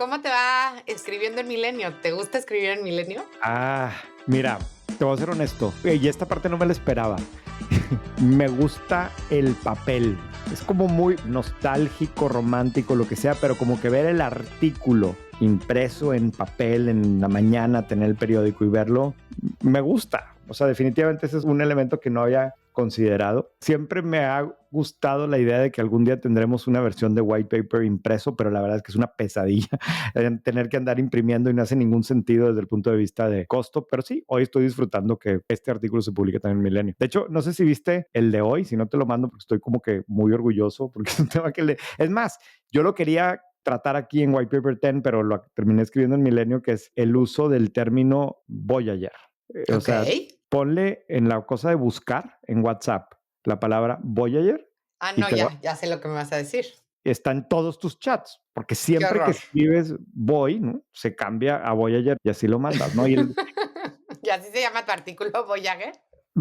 ¿Cómo te va escribiendo en Milenio? ¿Te gusta escribir en Milenio? Mira, te voy a ser honesto, y esta parte no me la esperaba. Me gusta el papel. Es como muy nostálgico, romántico, lo que sea, pero como que ver el artículo impreso en papel en la mañana, tener el periódico y verlo, me gusta. O sea, definitivamente ese es un elemento que no había considerado. Siempre me ha gustado la idea de que algún día tendremos una versión de white paper impreso, pero la verdad es que es una pesadilla tener que andar imprimiendo y no hace ningún sentido desde el punto de vista de costo, pero sí, hoy estoy disfrutando que este artículo se publique también en Milenio. De hecho, no sé si viste el de hoy, si no te lo mando porque estoy como que muy orgulloso, porque es un tema que Es más, yo lo quería tratar aquí en White Paper 10, pero lo terminé escribiendo en Milenio, que es el uso del término Voyager. O Ok. sea, ponle en la cosa de buscar en WhatsApp la palabra Voyager Ah, y no, ya sé lo que me vas a decir. está en todos tus chats, porque Qué siempre que horror. escribes voy, ¿no? Se cambia a Voyager y así lo mandas, ¿no? ¿Y así se llama tu artículo, Voyager?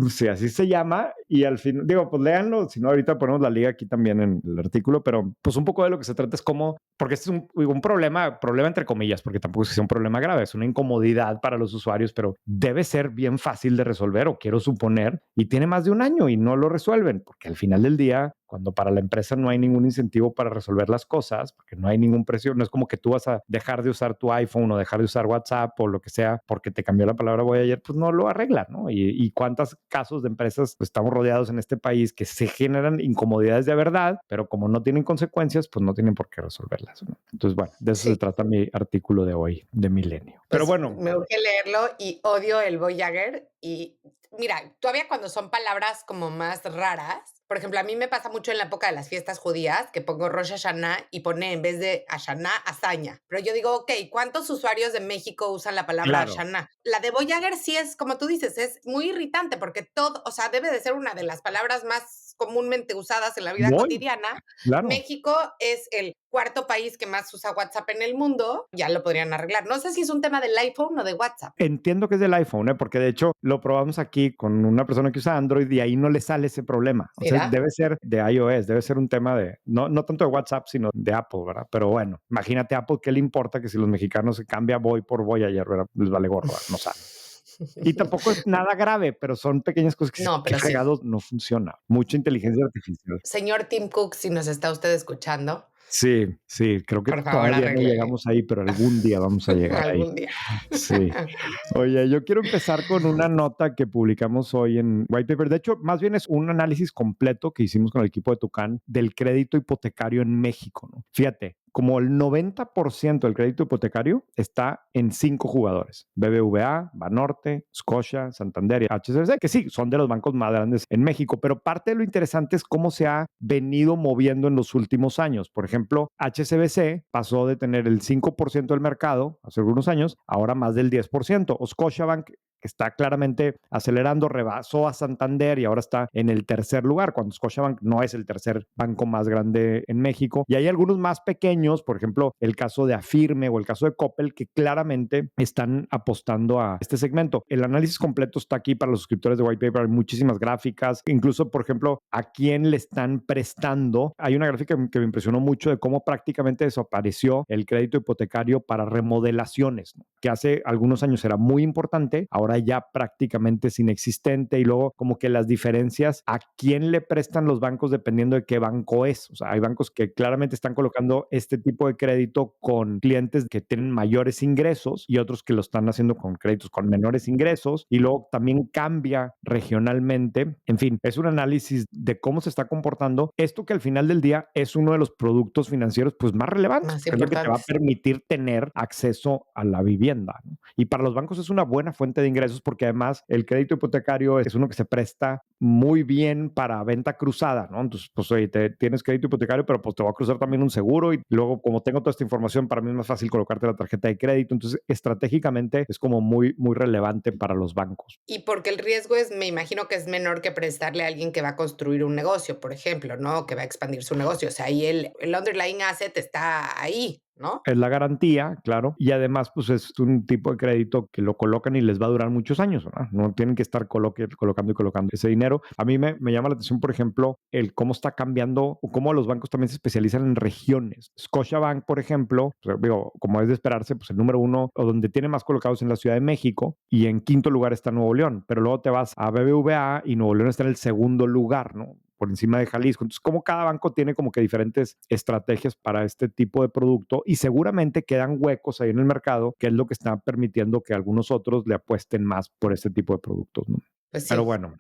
Sí, así se llama y al fin, digo, pues léanlo, si no ahorita ponemos la liga aquí también en el artículo, pero pues un poco de lo que se trata es cómo, porque este es un problema entre comillas, porque tampoco es que sea un problema grave, es una incomodidad para los usuarios, pero debe ser bien fácil de resolver, o quiero suponer, y tiene más de un año y no lo resuelven, porque al final del día, cuando para la empresa no hay ningún incentivo para resolver las cosas, porque no hay ningún precio, no es como que tú vas a dejar de usar tu iPhone o dejar de usar WhatsApp o lo que sea porque te cambió la palabra voy ayer, pues no lo arreglan, ¿no? Y cuántos casos de empresas pues, estamos rodeados en este país que se generan incomodidades de verdad, pero como no tienen consecuencias, pues no tienen por qué resolverlas, ¿no? Entonces, bueno, de eso se Sí, trata mi artículo de hoy, de Milenio. Pero pues bueno, me urge leerlo y odio el Voyager. Y mira, todavía cuando son palabras como más raras, por ejemplo, a mí me pasa mucho en la época de las fiestas judías que pongo Rosh Hashanah y pone en vez de Hashanah, hazaña. Pero yo digo, ok, ¿cuántos usuarios de México usan la palabra claro, Hashanah? La de Voyager sí es, como tú dices, es muy irritante porque todo, o sea, debe de ser una de las palabras más comúnmente usadas en la vida voy, cotidiana. claro. México es el cuarto país que más usa WhatsApp en el mundo, ya lo podrían arreglar. No sé si es un tema del iPhone o de WhatsApp. Entiendo que es del iPhone, ¿eh? Porque de hecho lo probamos aquí con una persona que usa Android y ahí no le sale ese problema. O sea, Mira, debe ser de iOS, debe ser un tema de, no tanto de WhatsApp, sino de Apple, ¿verdad? Pero bueno, imagínate Apple, ¿qué le importa que si los mexicanos se cambia voy por voy ayer, ¿verdad? Les vale gorro, ¿verdad? No saben. Y tampoco es nada grave, pero son pequeñas cosas que, no, que pero sí. fregados no funciona. Mucha inteligencia artificial. Señor Tim Cook, si nos está usted escuchando, Sí, sí, creo que por favor, todavía no arréglele. llegamos ahí, pero algún día vamos a llegar ahí. Algún día. Sí. Oye, yo quiero empezar con una nota que publicamos hoy en White Paper. De hecho, más bien es un análisis completo que hicimos con el equipo de Tucán del crédito hipotecario en México, ¿no? Fíjate, como el 90% del crédito hipotecario está en 5 jugadores: BBVA, Banorte, Scotia, Santander y HSBC, que sí, son de los bancos más grandes en México, pero parte de lo interesante es cómo se ha venido moviendo en los últimos años. Por ejemplo, HSBC pasó de tener el 5% del mercado hace algunos años, ahora más del 10%. O Scotiabank, que está claramente acelerando, rebasó a Santander y ahora está en el tercer lugar, cuando Scotiabank no es el tercer banco más grande en México. Y hay algunos más pequeños, por ejemplo, el caso de Afirme o el caso de Coppel, que claramente están apostando a este segmento. El análisis completo está aquí para los suscriptores de White Paper, hay muchísimas gráficas, incluso, por ejemplo, a quién le están prestando. Hay una gráfica que me impresionó mucho de cómo prácticamente desapareció el crédito hipotecario para remodelaciones, ¿no? Que hace algunos años era muy importante, ahora ya prácticamente es inexistente, y luego como que las diferencias a quién le prestan los bancos dependiendo de qué banco es. O sea, hay bancos que claramente están colocando este tipo de crédito con clientes que tienen mayores ingresos y otros que lo están haciendo con créditos con menores ingresos, y luego también cambia regionalmente. En fin, es un análisis de cómo se está comportando esto, que al final del día es uno de los productos financieros pues más relevantes, Más porque es lo que te va a importantes. permitir tener acceso a la vivienda, ¿no? Y para los bancos es una buena fuente de ingresos, porque además el crédito hipotecario es uno que se presta muy bien para venta cruzada, ¿no? Entonces, pues oye, tienes crédito hipotecario, pero pues te va a cruzar también un seguro, y luego como tengo toda esta información, para mí es más fácil colocarte la tarjeta de crédito. Entonces, estratégicamente es como muy, muy relevante para los bancos. Y porque el riesgo es, me imagino que es menor que prestarle a alguien que va a construir un negocio, por ejemplo, ¿no? Que va a expandir su negocio. O sea, ahí el underlying asset está ahí. ¿no? Es la garantía, claro, y además, pues es un tipo de crédito que lo colocan y les va a durar muchos años, ¿verdad? No tienen que estar colocando y colocando ese dinero. A mí me llama la atención, por ejemplo, el cómo está cambiando o cómo los bancos también se especializan en regiones. Scotiabank, por ejemplo, pues, digo, como es de esperarse, pues el número uno o donde tiene más colocados en la Ciudad de México y en quinto lugar está Nuevo León, pero luego te vas a BBVA y Nuevo León está en el segundo lugar, ¿no? Por encima de Jalisco. Entonces, como cada banco tiene como que diferentes estrategias para este tipo de producto y seguramente quedan huecos ahí en el mercado, que es lo que está permitiendo que algunos otros le apuesten más por este tipo de productos, ¿no? Pues Pero sí. bueno,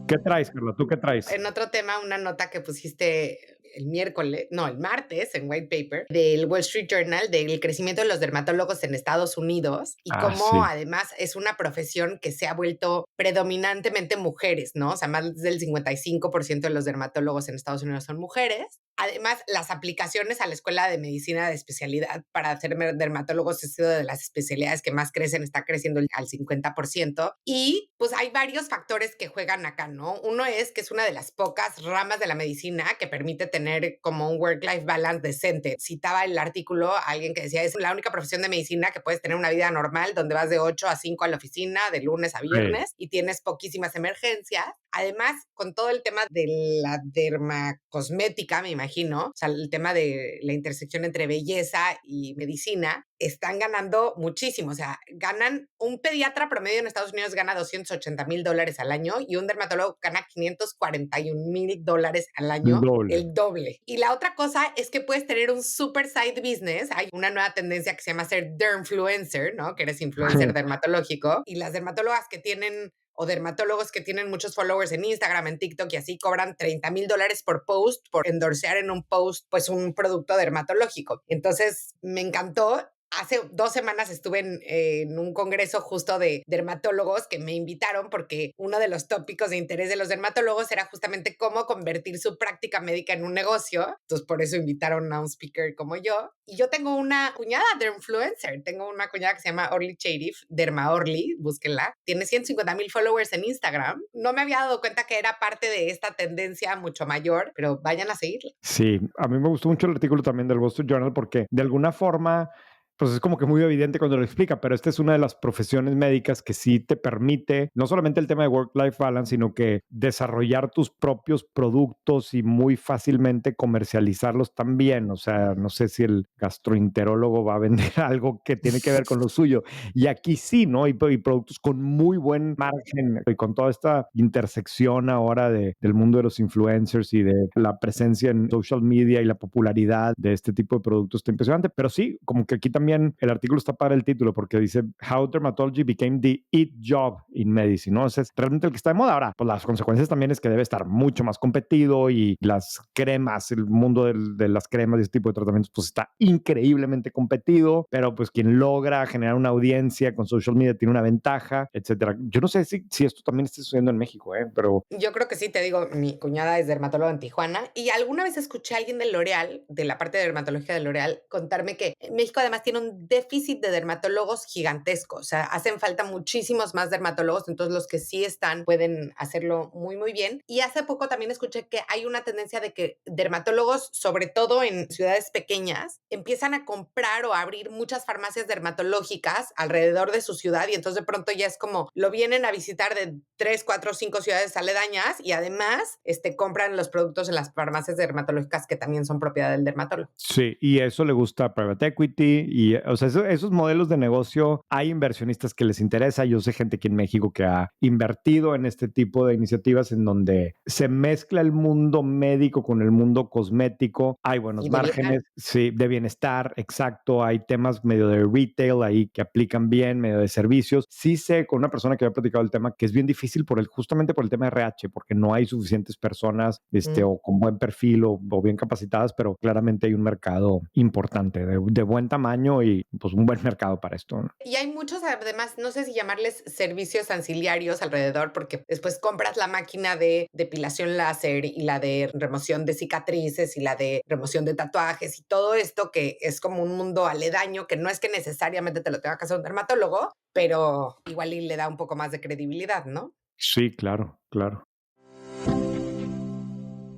¿qué traes, Carla? ¿Tú qué traes? En otro tema, una nota que pusiste el miércoles, no, el martes en White Paper del Wall Street Journal del crecimiento de los dermatólogos en Estados Unidos y Ah, cómo sí. además es una profesión que se ha vuelto predominantemente mujeres, ¿no? O sea, más del 55% de los dermatólogos en Estados Unidos son mujeres. Además, las aplicaciones a la escuela de medicina de especialidad para hacer dermatólogos es una de las especialidades que más crecen, está creciendo al 50%. Y pues hay varios factores que juegan acá, ¿no? Uno es que es una de las pocas ramas de la medicina que permite tener como un work-life balance decente. Citaba el artículo a alguien que decía, es la única profesión de medicina que puedes tener una vida normal donde vas de 8 a 5 a la oficina, de lunes a Sí. viernes, y tienes poquísimas emergencias. Además, con todo el tema de la dermacosmética, me imagino, o sea, el tema de la intersección entre belleza y medicina, están ganando muchísimo. O sea, ganan, un pediatra promedio en Estados Unidos gana $280,000 al año y un dermatólogo gana $541,000 al El año, doble. el doble. Y la otra cosa es que puedes tener un super side business. Hay una nueva tendencia que se llama ser dermfluencer, ¿no? Que eres influencer dermatológico. Y las dermatólogas que tienen o dermatólogos que tienen muchos followers en Instagram, en TikTok y así cobran $30,000 por post, por endorsear en un post, pues un producto dermatológico. Entonces me encantó. Hace 2 semanas estuve en un congreso justo de dermatólogos que me invitaron porque uno de los tópicos de interés de los dermatólogos era justamente cómo convertir su práctica médica en un negocio. Entonces por eso invitaron a un speaker como yo. Y yo tengo una cuñada de influencer. Tengo una cuñada que se llama Orly Chairif, Derma Orly, búsquenla. Tiene 150,000 followers en Instagram. No me había dado cuenta que era parte de esta tendencia mucho mayor, pero vayan a seguirla. Sí, a mí me gustó mucho el artículo también del Wall Street Journal porque de alguna forma, pues es como que muy evidente cuando lo explica, pero esta es una de las profesiones médicas que sí te permite, no solamente el tema de work-life balance, sino que desarrollar tus propios productos y muy fácilmente comercializarlos también. O sea, no sé si el gastroenterólogo va a vender algo que tiene que ver con lo suyo. Y aquí sí, ¿no? Y productos con muy buen margen y con toda esta intersección ahora del mundo de los influencers y de la presencia en social media y la popularidad de este tipo de productos está impresionante. Pero sí, como que aquí también el artículo está para el título porque dice How Dermatology Became the It Job in Medicine, ¿no? Ese es realmente el que está de moda. Ahora, pues las consecuencias también es que debe estar mucho más competido y las cremas, el mundo de las cremas y este tipo de tratamientos, pues está increíblemente competido, pero pues quien logra generar una audiencia con social media tiene una ventaja, etcétera. Yo no sé si esto también está sucediendo en México, pero Yo creo que sí, te digo, mi cuñada es dermatóloga en Tijuana y alguna vez escuché a alguien de L'Oreal, de la parte de dermatología de L'Oreal, contarme que México además tiene un déficit de dermatólogos gigantesco, o sea, hacen falta muchísimos más dermatólogos, entonces los que sí están pueden hacerlo muy, muy bien. Y hace poco también escuché que hay una tendencia de que dermatólogos, sobre todo en ciudades pequeñas, empiezan a comprar o a abrir muchas farmacias dermatológicas alrededor de su ciudad y entonces de pronto ya es como lo vienen a visitar de 3, 4, 5 ciudades aledañas y además compran los productos en las farmacias dermatológicas que también son propiedad del dermatólogo. sí, y eso le gusta a Private Equity y, o sea, esos modelos de negocio, hay inversionistas que les interesa. Yo sé gente aquí en México que ha invertido en este tipo de iniciativas en donde se mezcla el mundo médico con el mundo cosmético. Hay buenos Y de bienestar. márgenes, sí, de bienestar, exacto. Hay temas medio de retail ahí que aplican bien, medio de servicios. Sí sé con una persona que había platicado el tema que es bien difícil justamente por el tema de RH, porque no hay suficientes personas o con buen perfil o bien capacitadas, pero claramente hay un mercado importante, de buen tamaño y pues un buen mercado para esto, ¿no? Y hay muchos, además, no sé si llamarles servicios ancillarios alrededor, porque después compras la máquina de depilación láser y la de remoción de cicatrices y la de remoción de tatuajes y todo esto que es como un mundo aledaño que no es que necesariamente te lo tenga que hacer un dermatólogo, pero igual y le da un poco más de credibilidad, ¿no? Sí, claro, claro.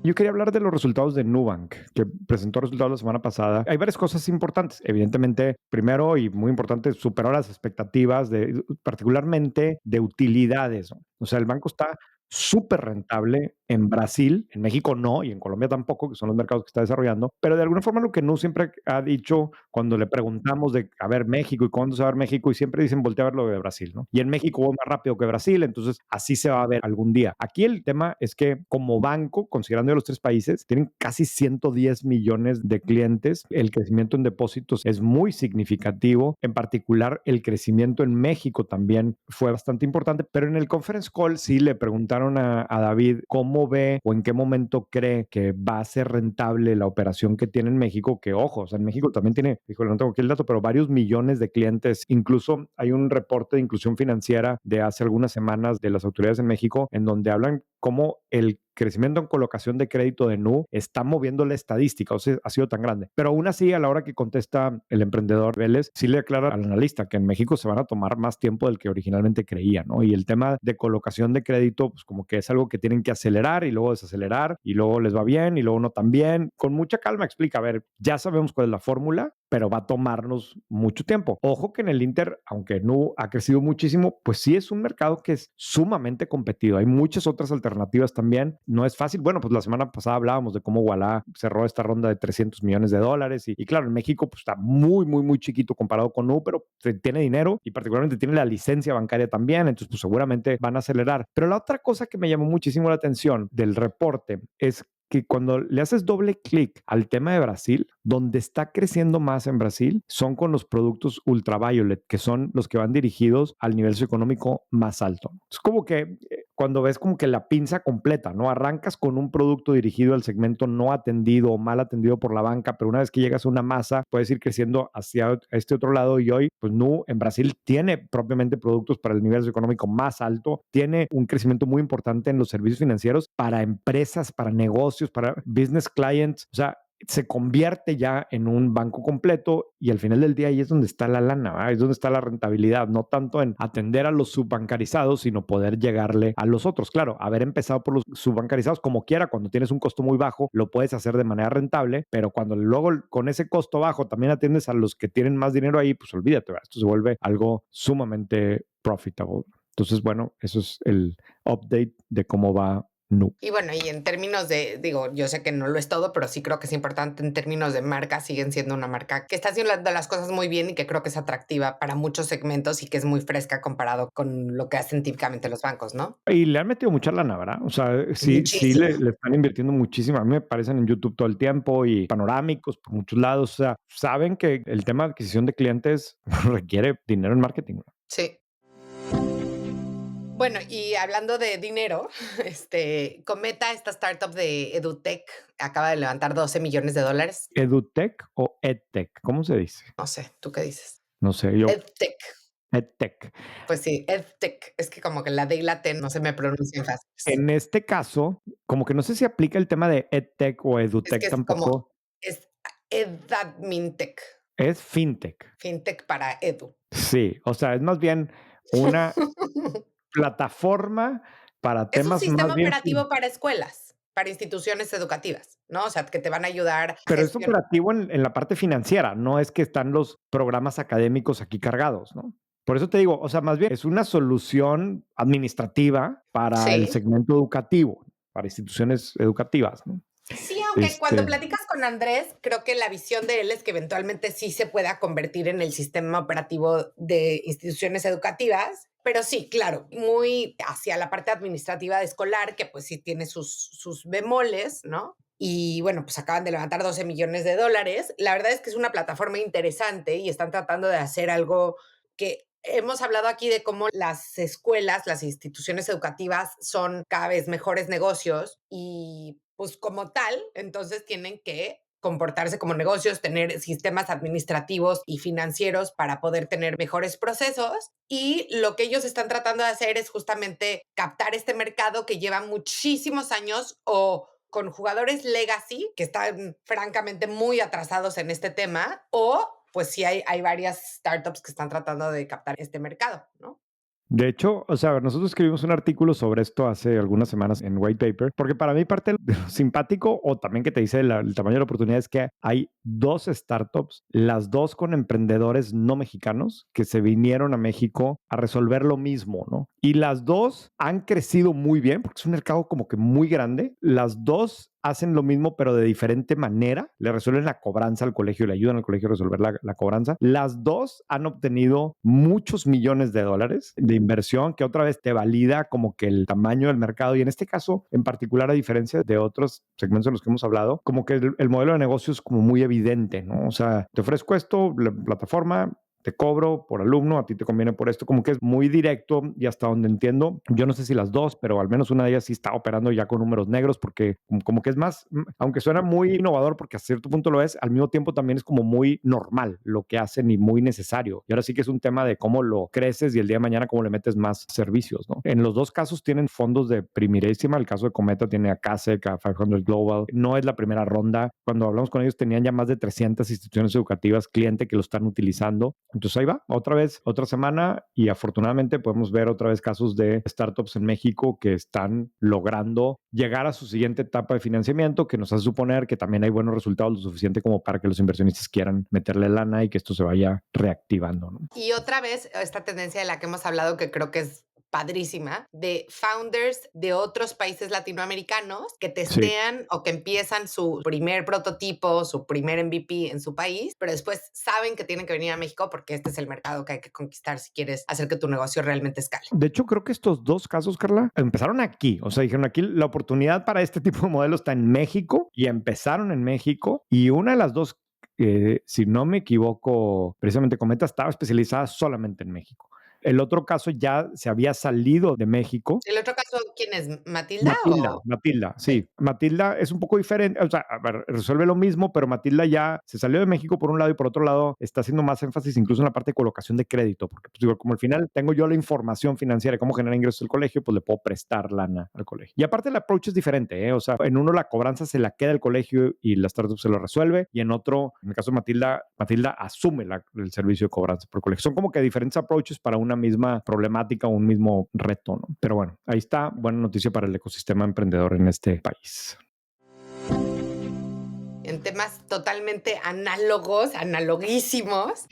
Yo quería hablar de los resultados de Nubank, que presentó resultados la semana pasada. Hay varias cosas importantes. Evidentemente, primero y muy importante, superó las expectativas particularmente de utilidades, ¿no? O sea, el banco está súper rentable en Brasil, en México no, y en Colombia tampoco, que son los mercados que está desarrollando, pero de alguna forma lo que Nu siempre ha dicho cuando le preguntamos de, a ver, México y cuándo se va a ver México, y siempre dicen, voltea a ver lo de Brasil, ¿no? Y en México va más rápido que Brasil, entonces así se va a ver algún día. Aquí el tema es que como banco, considerando los tres países, tienen casi 110 millones de clientes. El crecimiento en depósitos es muy significativo. En particular, el crecimiento en México también fue bastante importante, pero en el conference call sí le preguntaron a David cómo ve o en qué momento cree que va a ser rentable la operación que tiene en México, que ojo, o sea, en México también tiene, híjole, no tengo aquí el dato, pero varios millones de clientes. Incluso hay un reporte de inclusión financiera de hace algunas semanas de las autoridades en México en donde hablan cómo el crecimiento en colocación de crédito de Nu está moviendo la estadística, o sea, ha sido tan grande. Pero aún así, a la hora que contesta el emprendedor Vélez, sí le aclara al analista que en México se van a tomar más tiempo del que originalmente creía, ¿no? Y el tema de colocación de crédito, pues como que es algo que tienen que acelerar y luego desacelerar y luego les va bien y luego no tan bien. Con mucha calma explica, a ver, ya sabemos cuál es la fórmula, pero va a tomarnos mucho tiempo. Ojo que en el Inter, aunque Nu ha crecido muchísimo, pues sí es un mercado que es sumamente competido. Hay muchas otras alternativas también. No es fácil. Bueno, pues la semana pasada hablábamos de cómo Walla cerró esta ronda de $300 millones y claro, en México pues está muy, muy, muy chiquito comparado con Nu, pero tiene dinero y particularmente tiene la licencia bancaria también, entonces pues seguramente van a acelerar. Pero la otra cosa que me llamó muchísimo la atención del reporte es que cuando le haces doble clic al tema de Brasil, donde está creciendo más en Brasil son con los productos ultraviolet, que son los que van dirigidos al nivel socioeconómico más alto. Es como que cuando ves como que la pinza completa, ¿no? Arrancas con un producto dirigido al segmento no atendido o mal atendido por la banca, pero una vez que llegas a una masa, puedes ir creciendo hacia este otro lado y hoy, pues Nu en Brasil tiene propiamente productos para el nivel socioeconómico más alto, tiene un crecimiento muy importante en los servicios financieros para empresas, para negocios, para business clients, o sea, se convierte ya en un banco completo y al final del día ahí es donde está la lana, ¿verdad? Es donde está la rentabilidad, no tanto en atender a los subbancarizados, sino poder llegarle a los otros. Claro, haber empezado por los subbancarizados como quiera, cuando tienes un costo muy bajo, lo puedes hacer de manera rentable, pero cuando luego con ese costo bajo también atiendes a los que tienen más dinero ahí, pues olvídate, ¿verdad? Esto se vuelve algo sumamente profitable. Entonces, bueno, eso es el update de cómo va Nu. Y bueno, y en términos de, digo, yo sé que no lo es todo, pero sí creo que es importante en términos de marca, siguen siendo una marca que está haciendo las cosas muy bien y que creo que es atractiva para muchos segmentos y que es muy fresca comparado con lo que hacen típicamente los bancos, ¿no? Y le han metido mucha lana, ¿verdad? O sea, sí Muchísima. le están invirtiendo muchísimo. A mí me aparecen en YouTube todo el tiempo y panorámicos por muchos lados. O sea, saben que el tema de adquisición de clientes requiere dinero en marketing. Sí. Bueno, y hablando de dinero, Cometa, esta startup de EduTech, acaba de levantar $12 millones. ¿Edutech o EdTech? ¿Cómo se dice? No sé, ¿tú qué dices? No sé, yo, EdTech. EdTech. Pues sí, EdTech. Es que como que la D y la T no se me pronuncian fácil. En este caso, como que no sé si aplica el tema de EdTech o Es que EduTech es como, tampoco. es EdAdminTech, Es FinTech. fintech para edu. Sí, o sea, es más bien una plataforma para Es un temas más sistema bien. operativo para escuelas, para instituciones educativas, ¿no? O sea, que te van a ayudar a Pero es gestionar. operativo en la parte financiera, no es que están los programas académicos aquí cargados, ¿no? Por eso te digo, o sea, más bien es una solución administrativa para el Sí. segmento educativo, para instituciones educativas, ¿no? Sí, aunque cuando Este, platicas con Andrés, creo que la visión de él es que eventualmente sí se pueda convertir en el sistema operativo de instituciones educativas, pero sí, claro, muy hacia la parte administrativa de escolar, que pues sí tiene sus bemoles, ¿no? Y bueno, pues acaban de levantar $12 millones. La verdad es que es una plataforma interesante y están tratando de hacer algo que hemos hablado aquí de cómo las escuelas, las instituciones educativas son cada vez mejores negocios y pues como tal, entonces tienen que comportarse como negocios, tener sistemas administrativos y financieros para poder tener mejores procesos. Y lo que ellos están tratando de hacer es justamente captar este mercado que lleva muchísimos años o con jugadores legacy que están francamente muy atrasados en este tema o pues sí hay varias startups que están tratando de captar este mercado, ¿no? De hecho, o sea, nosotros escribimos un artículo sobre esto hace algunas semanas en White Paper, porque para mí parte de lo simpático o también que te dice el tamaño de la oportunidad es que hay dos startups, las dos con emprendedores no mexicanos que se vinieron a México a resolver lo mismo, ¿no? Y las dos han crecido muy bien, porque es un mercado como que muy grande. Las dos hacen lo mismo, pero de diferente manera. Le resuelven la cobranza al colegio, le ayudan al colegio a resolver la cobranza. Las dos han obtenido muchos millones de dólares de inversión, que otra vez te valida como que el tamaño del mercado. Y en este caso, en particular, a diferencia de otros segmentos en los que hemos hablado, como que el modelo de negocio es como muy evidente, ¿no? O sea, te ofrezco esto, la plataforma, te cobro por alumno, a ti te conviene por esto, como que es muy directo y hasta donde entiendo, yo no sé si las dos, pero al menos una de ellas sí está operando ya con números negros porque como que es más, aunque suena muy innovador porque a cierto punto lo es, al mismo tiempo también es como muy normal lo que hacen y muy necesario. Y ahora sí que es un tema de cómo lo creces y el día de mañana cómo le metes más servicios, ¿no? En los dos casos tienen fondos de primerísima, el caso de Cometa tiene a CASEC, a 500 Global, no es la primera ronda. Cuando hablamos con ellos tenían ya más de 300 instituciones educativas cliente que lo están utilizando. Entonces ahí va, otra vez, otra semana y afortunadamente podemos ver otra vez casos de startups en México que están logrando llegar a su siguiente etapa de financiamiento, que nos hace suponer que también hay buenos resultados lo suficiente como para que los inversionistas quieran meterle lana y que esto se vaya reactivando, ¿no? Y otra vez, esta tendencia de la que hemos hablado, que creo que es padrísima, de founders de otros países latinoamericanos que Sí. testean o que empiezan su primer prototipo, su primer MVP en su país, pero después saben que tienen que venir a México porque este es el mercado que hay que conquistar si quieres hacer que tu negocio realmente escale. De hecho, creo que estos dos casos, Carla, empezaron aquí. O sea, dijeron aquí la oportunidad para este tipo de modelo está en México y empezaron en México. Y una de las dos, si no me equivoco, precisamente Cometa estaba especializada solamente en México. El otro caso ya se había salido de México. El otro caso, ¿quién es? ¿Matilda Matilda, o...? Matilda, Sí. sí. Matilda es un poco diferente, o sea, a ver, resuelve lo mismo, pero Matilda ya se salió de México por un lado y por otro lado está haciendo más énfasis incluso en la parte de colocación de crédito, porque pues digo, como al final tengo yo la información financiera de cómo generar ingresos del colegio, pues le puedo prestar lana al colegio. Y aparte el approach es diferente, ¿eh? O sea, en uno la cobranza se la queda el colegio y la startup se lo resuelve, y en otro, en el caso de Matilda, Matilda asume el servicio de cobranza por colegio. Son como que diferentes approaches para una misma problemática o un mismo reto, ¿no? Pero bueno, ahí está, buena noticia para el ecosistema emprendedor en este país. En temas totalmente análogos, analoguísimos,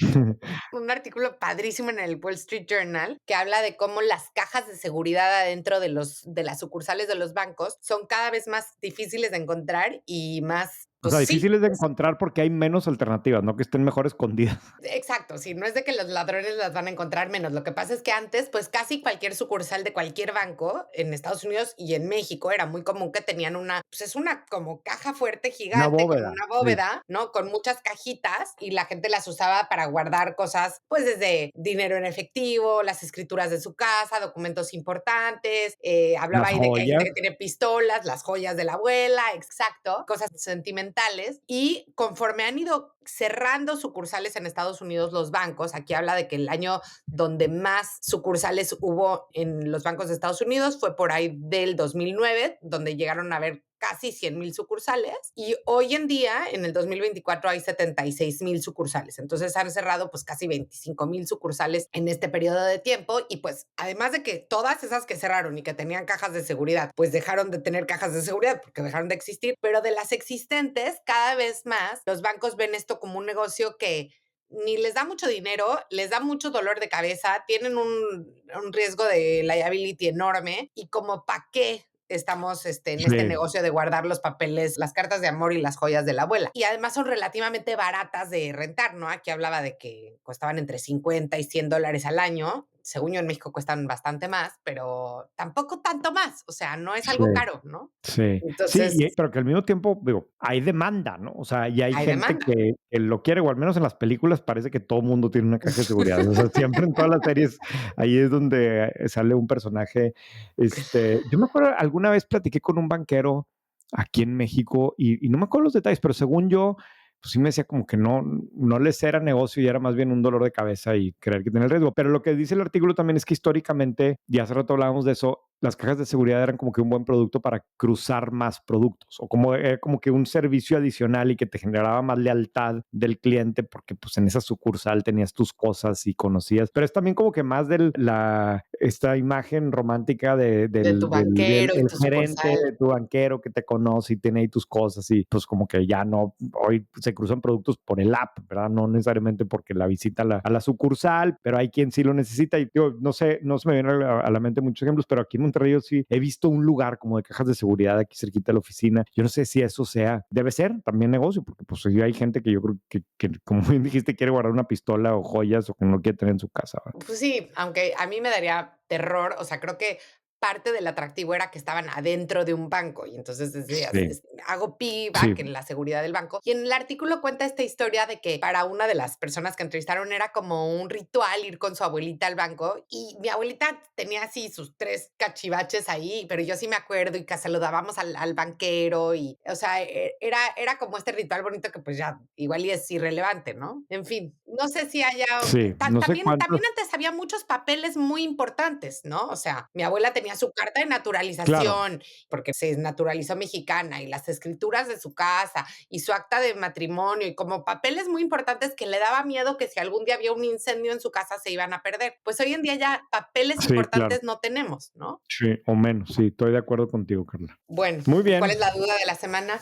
un artículo padrísimo en el Wall Street Journal que habla de cómo las cajas de seguridad adentro de las sucursales de los bancos son cada vez más difíciles de encontrar y más, O pues sea, sí. difíciles de encontrar porque hay menos alternativas, no que estén mejor escondidas. Exacto, sí, no es de que los ladrones las van a encontrar menos. Lo que pasa es que antes, pues casi cualquier sucursal de cualquier banco en Estados Unidos y en México era muy común que tenían pues es una como caja fuerte Una gigante con bóveda, una sí. bóveda, ¿no? Con muchas cajitas y la gente las usaba para guardar cosas, pues desde dinero en efectivo, las escrituras de su casa, documentos importantes. Hablaba Las ahí de que hay gente joyas. que tiene pistolas, las joyas de la abuela, exacto, cosas sentimentales. Y conforme han ido cerrando sucursales en Estados Unidos los bancos, aquí habla de que el año donde más sucursales hubo en los bancos de Estados Unidos fue por ahí del 2009, donde llegaron a haber casi 100,000 sucursales y hoy en día, en el 2024, hay 76,000 sucursales. Entonces han cerrado pues casi 25,000 sucursales en este periodo de tiempo y pues además de que todas esas que cerraron y que tenían cajas de seguridad, pues dejaron de tener cajas de seguridad porque dejaron de existir, pero de las existentes, cada vez más los bancos ven esto como un negocio que ni les da mucho dinero, les da mucho dolor de cabeza, tienen un riesgo de liability enorme y como para qué estamos en este Sí. negocio de guardar los papeles, las cartas de amor y las joyas de la abuela. Y además son relativamente baratas de rentar, ¿no? Aquí hablaba de que costaban entre 50 y $100 al año. Según yo, en México cuestan bastante más, pero tampoco tanto más. O sea, no es algo Sí. caro, ¿no? Sí, sí, Entonces, pero que al mismo tiempo, digo, hay demanda, ¿no? O sea, y hay hay gente demanda. que lo quiere, o al menos en las películas parece que todo mundo tiene una caja de seguridad. O sea, siempre en todas las series, ahí es donde sale un personaje. Yo me acuerdo, alguna vez platiqué con un banquero aquí en México y no me acuerdo los detalles, pero según yo, pues sí me decía como que no les era negocio y era más bien un dolor de cabeza y creer que tiene el riesgo. Pero lo que dice el artículo también es que históricamente, y hace rato hablábamos de eso, las cajas de seguridad eran como que un buen producto para cruzar más productos o como que un servicio adicional y que te generaba más lealtad del cliente porque pues en esa sucursal tenías tus cosas y conocías, pero es también como que más esta imagen romántica De tu banquero y el tu gerente sucursal. de tu banquero que te conoce y tiene ahí tus cosas y pues como que ya no, hoy se cruzan productos por el app, ¿verdad? No necesariamente porque la visita a la sucursal, pero hay quien sí lo necesita y yo no sé, no se me vienen a la mente muchos ejemplos, pero aquí en Monterrey yo sí he visto un lugar como de cajas de seguridad aquí cerquita de la oficina. Yo no sé si eso debe ser también negocio, porque pues hay gente que yo creo que como bien dijiste, quiere guardar una pistola o joyas o que no quiere tener en su casa, ¿verdad? Pues sí, aunque a mí me daría terror, o sea, creo que parte del atractivo era que estaban adentro de un banco y entonces decías, Sí, hago piggyback sí, en la seguridad del banco. Y en el artículo cuenta esta historia de que para una de las personas que entrevistaron era como un ritual ir con su abuelita al banco y mi abuelita tenía así sus 3 cachivaches ahí, pero yo sí me acuerdo y que saludábamos al banquero y, o sea, era como este ritual bonito que pues ya igual y es irrelevante, ¿no? En fin, no sé si haya, sí, no sé también cuántos, antes había muchos papeles muy importantes, ¿no? O sea, mi abuela tenía su carta de claro. naturalización, porque se naturalizó mexicana, y las escrituras de su casa, y su acta de matrimonio, y como papeles muy importantes que le daba miedo que si algún día había un incendio en su casa se iban a perder. Pues hoy en día ya papeles Sí, claro. importantes no tenemos, ¿no? Sí, o menos, sí, estoy de acuerdo contigo, Carla. Bueno, Muy ¿y cuál bien. es la duda de la semana?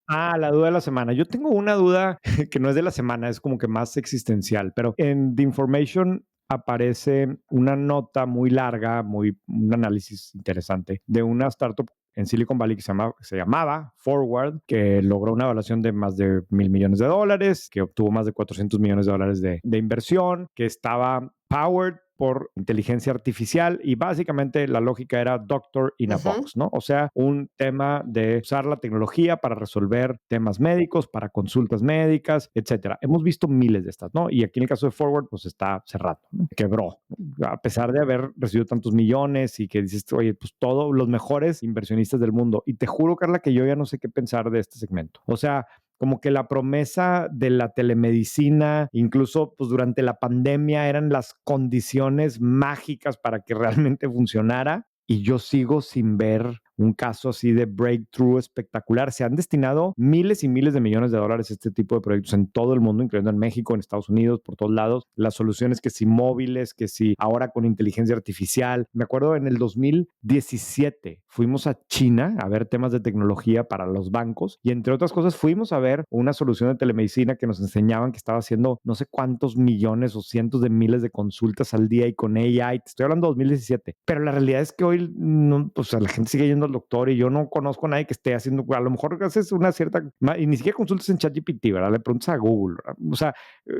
La duda de la semana. Yo tengo una duda que no es de la semana, es como que más existencial, pero en The Information aparece una nota muy larga, un análisis interesante de una startup en Silicon Valley que se llamaba Forward, que logró una evaluación de más de $1,000 millones, que obtuvo más de $400 millones de inversión, que estaba powered por inteligencia artificial y básicamente la lógica era doctor in a Ujú. box, ¿no? O sea, un tema de usar la tecnología para resolver temas médicos, para consultas médicas, etcétera. Hemos visto miles de estas, ¿no? Y aquí en el caso de Forward, pues está cerrado, ¿no? Quebró, ¿no? A pesar de haber recibido tantos millones y que dices, oye, pues todos los mejores inversionistas del mundo. Y te juro, Carla, que yo ya no sé qué pensar de este segmento. O sea, como que la promesa de la telemedicina, incluso pues durante la pandemia, eran las condiciones mágicas para que realmente funcionara. Y yo sigo sin ver un caso así de breakthrough espectacular. Se han destinado miles y miles de millones de dólares a este tipo de proyectos en todo el mundo, incluyendo en México, en Estados Unidos, por todos lados. Las soluciones que si móviles, que si ahora con inteligencia artificial. Me acuerdo en el 2017 fuimos a China a ver temas de tecnología para los bancos y entre otras cosas fuimos a ver una solución de telemedicina que nos enseñaban que estaba haciendo no sé cuántos millones o cientos de miles de consultas al día y con AI. Te estoy hablando de 2017. Pero la realidad es que hoy no, pues la gente sigue yendo al doctor y yo no conozco a nadie que esté haciendo, a lo mejor haces una cierta, y ni siquiera consultas en ChatGPT, ¿verdad? Le preguntas a Google, ¿verdad? O sea,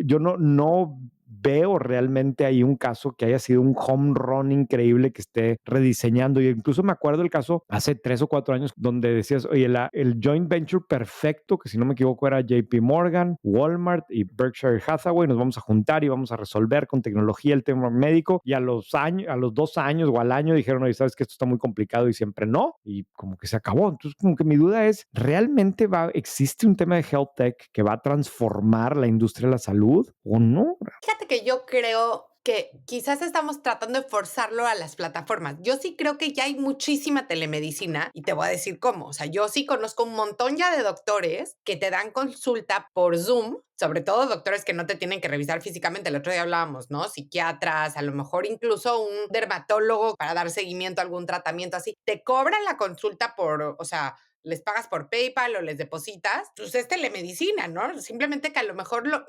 yo no veo realmente ahí un caso que haya sido un home run increíble que esté rediseñando. Y incluso me acuerdo el caso hace 3 o 4 años donde decías, oye, el joint venture perfecto, que si no me equivoco era JP Morgan, Walmart y Berkshire Hathaway, nos vamos a juntar y vamos a resolver con tecnología el tema médico. Y a los 2 años o al año dijeron, oye, sabes que esto está muy complicado y siempre no. Y como que se acabó. Entonces, como que mi duda es, ¿realmente existe un tema de health tech que va a transformar la industria de la salud o no? Fíjate que yo creo que quizás estamos tratando de forzarlo a las plataformas. Yo sí creo que ya hay muchísima telemedicina y te voy a decir cómo. O sea, yo sí conozco un montón ya de doctores que te dan consulta por Zoom, sobre todo doctores que no te tienen que revisar físicamente. El otro día hablábamos, ¿no? Psiquiatras, a lo mejor incluso un dermatólogo para dar seguimiento a algún tratamiento así. Te cobran la consulta por, o sea, les pagas por PayPal o les depositas, pues es telemedicina, ¿no? Simplemente que a lo mejor no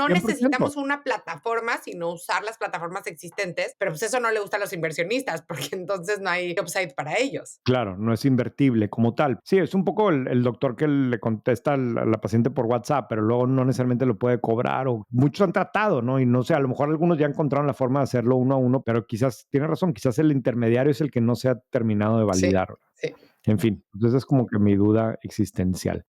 100%. necesitamos una plataforma, sino usar las plataformas existentes, pero pues eso no le gusta a los inversionistas, porque entonces no hay upside para ellos. Claro, no es invertible como tal. Sí, es un poco el doctor que le contesta a la paciente por WhatsApp, pero luego no necesariamente lo puede cobrar o muchos han tratado, ¿no? Y no sé, a lo mejor algunos ya encontraron la forma de hacerlo uno a uno, pero quizás, tiene razón, quizás el intermediario es el que no se ha terminado de Sí, validar. sí. En fin, entonces es como que mi duda existencial.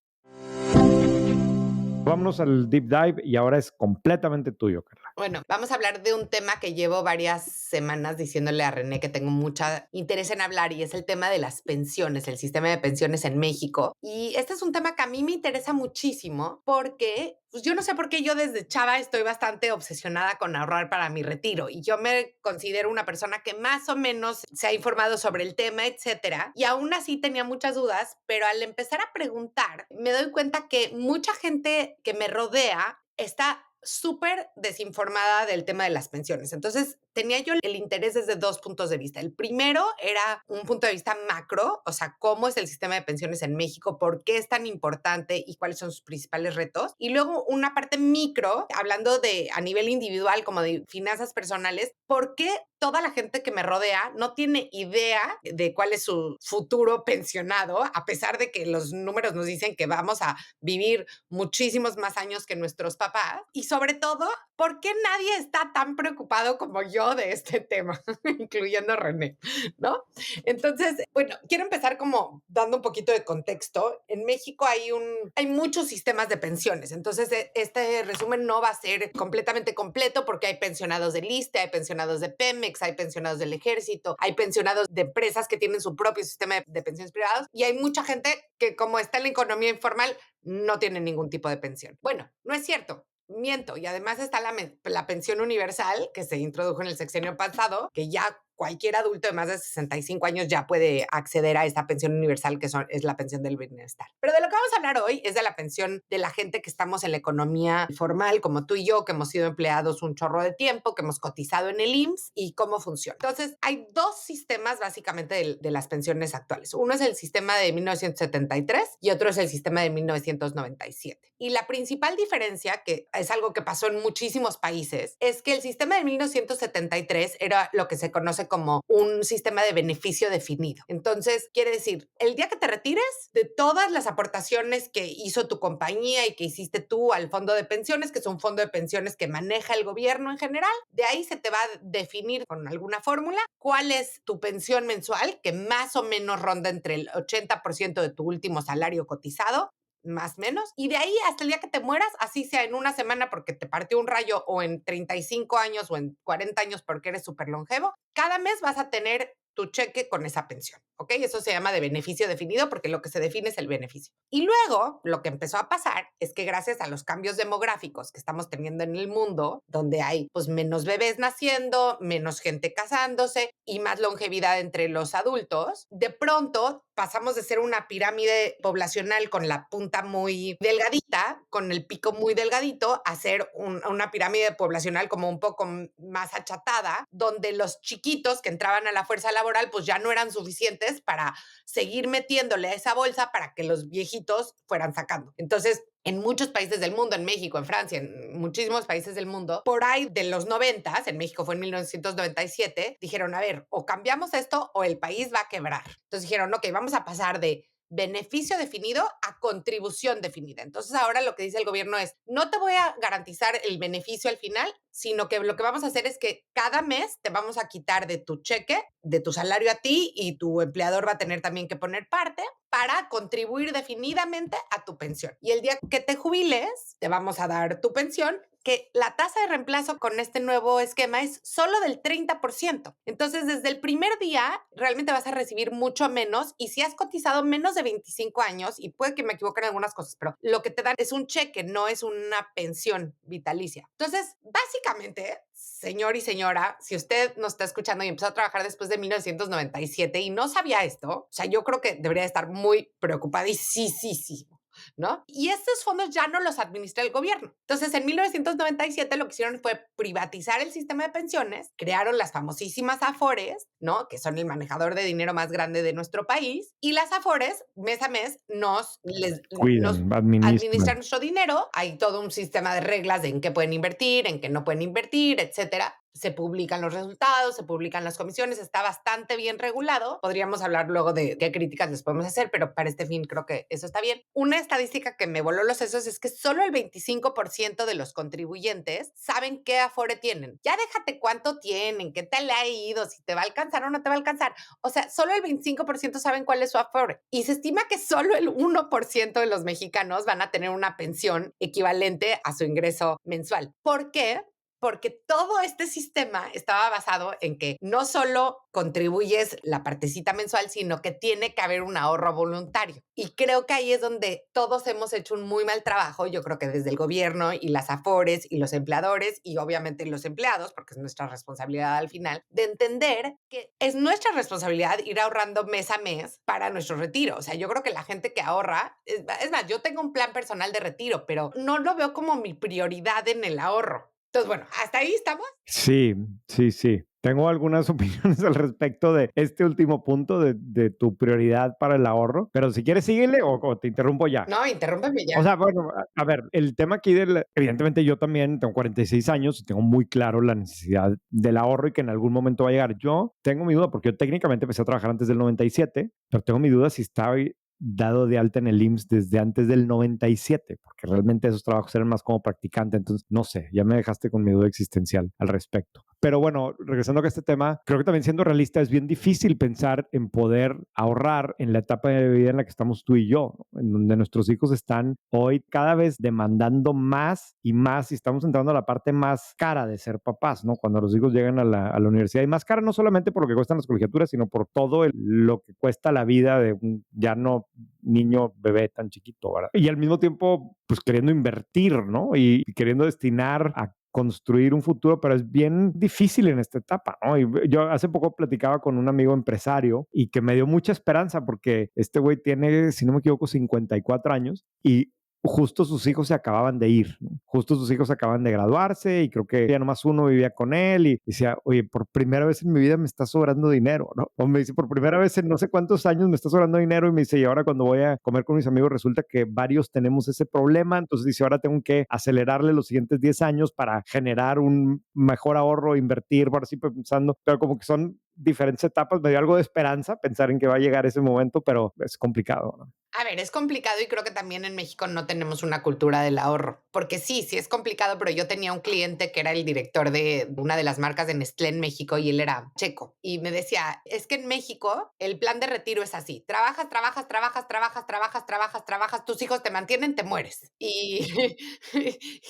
Vámonos al deep dive y ahora es completamente tuyo, Carla. Bueno, vamos a hablar de un tema que llevo varias semanas diciéndole a René que tengo mucho interés en hablar y es el tema de las pensiones, el sistema de pensiones en México. Y este es un tema que a mí me interesa muchísimo porque pues yo no sé por qué yo desde chava estoy bastante obsesionada con ahorrar para mi retiro y yo me considero una persona que más o menos se ha informado sobre el tema, etcétera, y aún así tenía muchas dudas, pero al empezar a preguntar me doy cuenta que mucha gente que me rodea está súper desinformada del tema de las pensiones. Entonces, tenía yo el interés desde dos puntos de vista. El primero era un punto de vista macro, o sea, cómo es el sistema de pensiones en México, por qué es tan importante y cuáles son sus principales retos. Y luego una parte micro, hablando de a nivel individual, como de finanzas personales, por qué toda la gente que me rodea no tiene idea de cuál es su futuro pensionado, a pesar de que los números nos dicen que vamos a vivir muchísimos más años que nuestros papás. Y sobre todo, ¿por qué nadie está tan preocupado como yo de este tema, incluyendo René, ¿no? Entonces, bueno, quiero empezar como dando un poquito de contexto. En México hay muchos sistemas de pensiones, entonces este resumen no va a ser completamente completo porque hay pensionados del ISSSTE, hay pensionados de Pemex, hay pensionados del Ejército, hay pensionados de empresas que tienen su propio sistema de pensiones privados y hay mucha gente que como está en la economía informal no tiene ningún tipo de pensión. Bueno, no es cierto. Miento, y además está la pensión universal que se introdujo en el sexenio pasado, que ya cualquier adulto de más de 65 años ya puede acceder a esta pensión universal es la pensión del bienestar. Pero de lo que vamos a hablar hoy es de la pensión de la gente que estamos en la economía formal, como tú y yo, que hemos sido empleados un chorro de tiempo, que hemos cotizado en el IMSS y cómo funciona. Entonces, hay dos sistemas básicamente de las pensiones actuales. Uno es el sistema de 1973 y otro es el sistema de 1997. Y la principal diferencia, que es algo que pasó en muchísimos países, es que el sistema de 1973 era lo que se conoce como un sistema de beneficio definido. Entonces, quiere decir, el día que te retires, de todas las aportaciones que hizo tu compañía y que hiciste tú al fondo de pensiones, que es un fondo de pensiones que maneja el gobierno en general, de ahí se te va a definir con alguna fórmula cuál es tu pensión mensual, que más o menos ronda entre el 80% de tu último salario cotizado, más o menos, y de ahí hasta el día que te mueras, así sea en una semana porque te partió un rayo o en 35 años o en 40 años porque eres súper longevo, cada mes vas a tener tu cheque con esa pensión, ¿ok? Eso se llama de beneficio definido porque lo que se define es el beneficio. Y luego, lo que empezó a pasar es que gracias a los cambios demográficos que estamos teniendo en el mundo, donde hay pues menos bebés naciendo, menos gente casándose y más longevidad entre los adultos, de pronto pasamos de ser una pirámide poblacional con la punta muy delgadita, con el pico muy delgadito, a ser una pirámide poblacional como un poco más achatada, donde los chiquitos que entraban a la fuerza laboral pues ya no eran suficientes para seguir metiéndole a esa bolsa para que los viejitos fueran sacando. Entonces, en muchos países del mundo, en México, en Francia, en muchísimos países del mundo, por ahí de los 90, en México fue en 1997, dijeron, a ver, o cambiamos esto o el país va a quebrar. Entonces dijeron, ok, vamos a pasar de beneficio definido a contribución definida. Entonces ahora lo que dice el gobierno es, no te voy a garantizar el beneficio al final, sino que lo que vamos a hacer es que cada mes te vamos a quitar de tu cheque, de tu salario a ti y tu empleador va a tener también que poner parte para contribuir definidamente a tu pensión. Y el día que te jubiles, te vamos a dar tu pensión, que la tasa de reemplazo con este nuevo esquema es solo del 30%. Entonces, desde el primer día, realmente vas a recibir mucho menos y si has cotizado menos de 25 años, y puede que me equivoque en algunas cosas, pero lo que te dan es un cheque, no es una pensión vitalicia. Entonces, básicamente, señor y señora, si usted nos está escuchando y empezó a trabajar después de 1997 y no sabía esto, o sea, yo creo que debería estar muy preocupadísimo, ¿no? Y estos fondos ya no los administra el gobierno. Entonces, en 1997 lo que hicieron fue privatizar el sistema de pensiones, crearon las famosísimas AFORES, ¿no? Que son el manejador de dinero más grande de nuestro país, y las AFORES, mes a mes, nos Cuidan, administran administran. nuestro dinero. Hay todo un sistema de reglas de en qué pueden invertir, en qué no pueden invertir, etcétera. Se publican los resultados, se publican las comisiones, está bastante bien regulado. Podríamos hablar luego de qué críticas les podemos hacer, pero para este fin creo que eso está bien. Una estadística que me voló los sesos es que solo el 25% de los contribuyentes saben qué Afore tienen. Ya déjate cuánto tienen, qué te le ha ido, si te va a alcanzar o no te va a alcanzar. O sea, solo el 25% saben cuál es su Afore. Y se estima que solo el 1% de los mexicanos van a tener una pensión equivalente a su ingreso mensual. ¿Por qué? porque todo este sistema estaba basado en que no solo contribuyes la partecita mensual, sino que tiene que haber un ahorro voluntario. Y creo que ahí es donde todos hemos hecho un muy mal trabajo, yo creo que desde el gobierno y las afores y los empleadores y obviamente los empleados, porque es nuestra responsabilidad al final, de entender que es nuestra responsabilidad ir ahorrando mes a mes para nuestro retiro. O sea, yo creo que la gente que ahorra, es más, yo tengo un plan personal de retiro, pero no lo veo como mi prioridad en el ahorro. Entonces, bueno, hasta ahí estamos. Sí, sí, sí. Tengo algunas opiniones al respecto de este último punto de tu prioridad para el ahorro, pero si quieres síguele o te interrumpo ya. No, interrúmpeme O ya. sea, bueno, a ver, el tema aquí evidentemente yo también tengo 46 años y tengo muy claro la necesidad del ahorro y que en algún momento va a llegar. Yo tengo mi duda porque yo técnicamente empecé a trabajar antes del 97, pero tengo mi duda si estaba dado de alta en el IMSS desde antes del 97, porque realmente esos trabajos eran más como practicante, entonces no sé, ya me dejaste con mi duda existencial al respecto. Pero bueno, regresando a este tema, creo que también siendo realista es bien difícil pensar en poder ahorrar en la etapa de vida en la que estamos tú y yo, ¿no? En donde nuestros hijos están hoy cada vez demandando más y más y estamos entrando a la parte más cara de ser papás, ¿no? Cuando los hijos llegan a la universidad y más cara no solamente por lo que cuestan las colegiaturas, sino por todo lo que cuesta la vida de un ya no niño bebé tan chiquito, ¿verdad? Y al mismo tiempo, pues queriendo invertir, ¿no? Y queriendo destinar a construir un futuro, pero es bien difícil en esta etapa, ¿no? Y yo hace poco platicaba con un amigo empresario y que me dio mucha esperanza porque este güey tiene, si no me equivoco, 54 años y justo sus hijos se acababan de ir, ¿no? Justo sus hijos acaban de graduarse y creo que ya nomás uno vivía con él y decía, oye, por primera vez en mi vida me está sobrando dinero, ¿no? O me dice, por primera vez en no sé cuántos años me está sobrando dinero y me dice, y ahora cuando voy a comer con mis amigos resulta que varios tenemos ese problema, entonces dice, ahora tengo que acelerarle los siguientes 10 años para generar un mejor ahorro, invertir, ahora sí pensando, pero como que son diferentes etapas, me dio algo de esperanza pensar en que va a llegar ese momento, pero es complicado, ¿no? A ver, es complicado y creo que también en México no tenemos una cultura del ahorro, porque sí es complicado, pero yo tenía un cliente que era el director de una de las marcas de Nestlé en México y él era checo y me decía, es que en México el plan de retiro es así, trabajas, trabajas, trabajas, trabajas, trabajas, trabajas, trabajas, tus hijos te mantienen, te mueres. Y,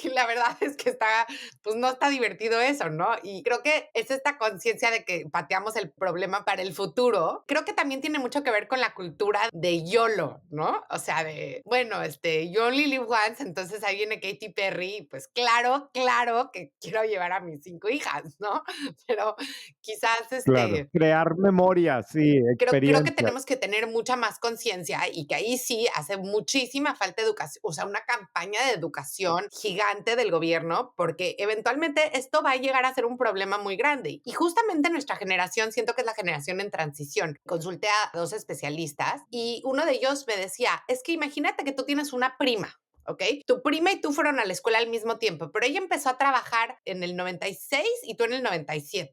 y la verdad es que está, pues no está divertido eso, ¿no? Y creo que es esta conciencia de que pateamos el problema para el futuro. Creo que también tiene mucho que ver con la cultura de YOLO, ¿no? O sea, de, bueno, you only live once, entonces ahí viene Katy Perry, pues claro, claro que quiero llevar a mis 5 hijas, ¿no? Pero quizás, Claro, crear memoria, sí, creo que experiencia. tenemos que tener mucha más conciencia y que ahí sí hace muchísima falta educación, o sea, una campaña de educación gigante del gobierno, porque eventualmente esto va a llegar a ser un problema muy grande. Y justamente nuestra generación, siento que es la generación en transición. Consulté a 2 especialistas y uno de ellos me decía, es que imagínate que tú tienes una prima. ¿Ok? Tu prima y tú fueron a la escuela al mismo tiempo, pero ella empezó a trabajar en el 96 y tú en el 97.